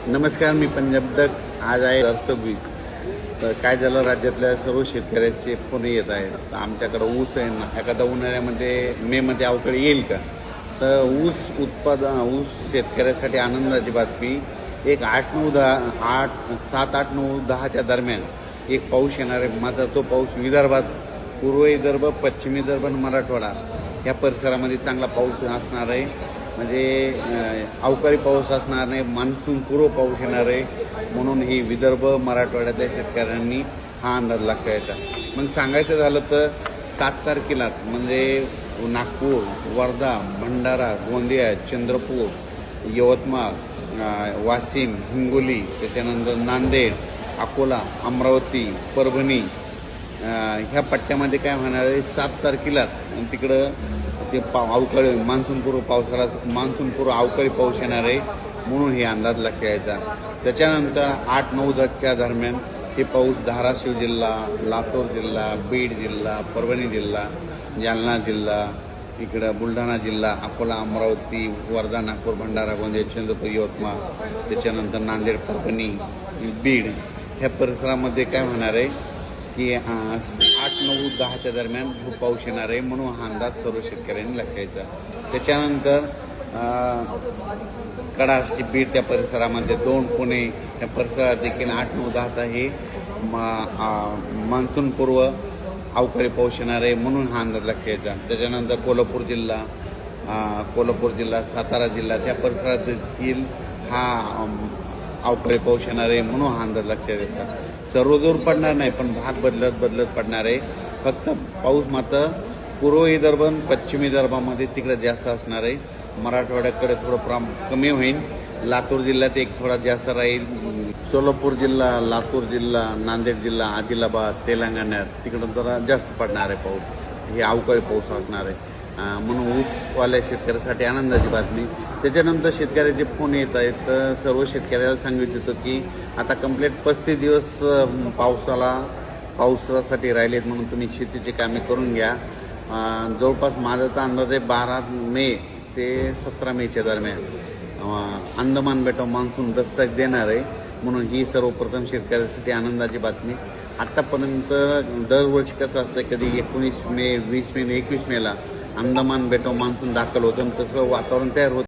नमस्कार, मी पंजाब दत्त. आज आहे 2026. तर काय झालं, राज्यातल्या सर्व शेतकऱ्याचे फोन येत आहेत. तर आमच्याकडं ऊस आहे ना, एखादा उन्हाळ्यामध्ये मेमध्ये अवकाळी येईल का? तर ऊस शेतकऱ्यासाठी आनंदाची बातमी. एक 7, 8, 9, 10च्या दरम्यान एक पाऊस येणार आहे. मात्र तो पाऊस विदर्भात, पूर्व विदर्भ, पश्चिम विदर्भ आणि मराठवाडा या परिसरामध्ये चांगला पाऊस असणार आहे. म्हणजे अवकाळी पाऊस असणार नाही, मान्सून पूर्व पाऊस येणार आहे. म्हणून ही विदर्भ, मराठवाड्यातल्या शेतकऱ्यांनी हा अंदाज लक्षात येतात. मग सांगायचं झालं तर 7 तारखेला म्हणजे नागपूर, वर्धा, भंडारा, गोंदिया, चंद्रपूर, यवतमाळ, वाशिम, हिंगोली, त्याच्यानंतर नांदेड, अकोला, अमरावती, परभणी ह्या पट्ट्यामध्ये काय होणार आहे, 7 तारखेला तिकडं ते अवकाळी मान्सूनपूर्व अवकाळी पाऊस येणार आहे. म्हणून हे अंदाज लक्षात यायचा. त्याच्यानंतर 8, 9, 10च्या दरम्यान हे पाऊस धाराशिव जिल्हा, लातूर जिल्हा, बीड जिल्हा, परभणी जिल्हा, जालना जिल्हा, इकडं बुलढाणा जिल्हा, अकोला, अमरावती, वर्धा, नागपूर, भंडारा, गोंदिया, चंद्रपूर, यवतमाळ, त्याच्यानंतर नांदेड, परभणी, बीड ह्या परिसरामध्ये काय होणार आहे की 8, 9, 10च्या दरम्यान खूप पाऊस येणार आहे. म्हणून हा अंदाज सर्व शेतकऱ्यांनी लक्षात घ्यायचा. त्याच्यानंतर कडाष्टी, बीड त्या परिसरामध्ये 2, पुणे या परिसरात देखील 8, 9, 10चा हे मान्सूनपूर्व अवकाळी पाऊस येणार आहे. म्हणून हा अंदाज लक्षात घ्यायचा. त्याच्यानंतर कोल्हापूर जिल्हा, सातारा जिल्हा त्या परिसरात देखील हा अवकाळी पाऊस येणार आहे. म्हणून हा अंदाज लक्षात येतात. सर्वदूर पडणार नाही, पण भाग बदलत पडणार आहे. फक्त पाऊस मात्र पूर्व विदर्भ आणि पश्चिम विदर्भामध्ये तिकडे जास्त असणार आहे. मराठवाड्याकडे थोडं कमी होईल. लातूर जिल्ह्यात एक थोडा जास्त राहील. सोलापूर जिल्हा, लातूर जिल्हा, नांदेड जिल्हा, आदिलाबाद, तेलंगणात तिकडं जरा जास्त पडणार आहे पाऊस. हे अवकाळी पाऊस असणार आहे. म्हणून ऊसवाल्या शेतकऱ्यासाठी आनंदाची बातमी. त्याच्यानंतर शेतकऱ्याचे फोन येत आहेत. तर सर्व शेतकऱ्याला सांगितलं होतं की आता कंप्लीट 35 दिवस पावसासाठी राहिलेत, म्हणून तुम्ही शेतीची कामे करून घ्या. जवळपास माझा तर अंदाज आहे 12 मे ते 17 मेच्या दरम्यान अंदमान बेटावर मान्सून दस्तक देणार आहे. म्हणून ही सर्वप्रथम शेतकऱ्यासाठी आनंदाची बातमी. आत्तापर्यंत दरवर्षी कसं असतं, कधी 19 मे, 20 मे, 21 मेला अंदमान बेटावर मान्सून दाखल होतं, तसं वातावरण तयार होतं.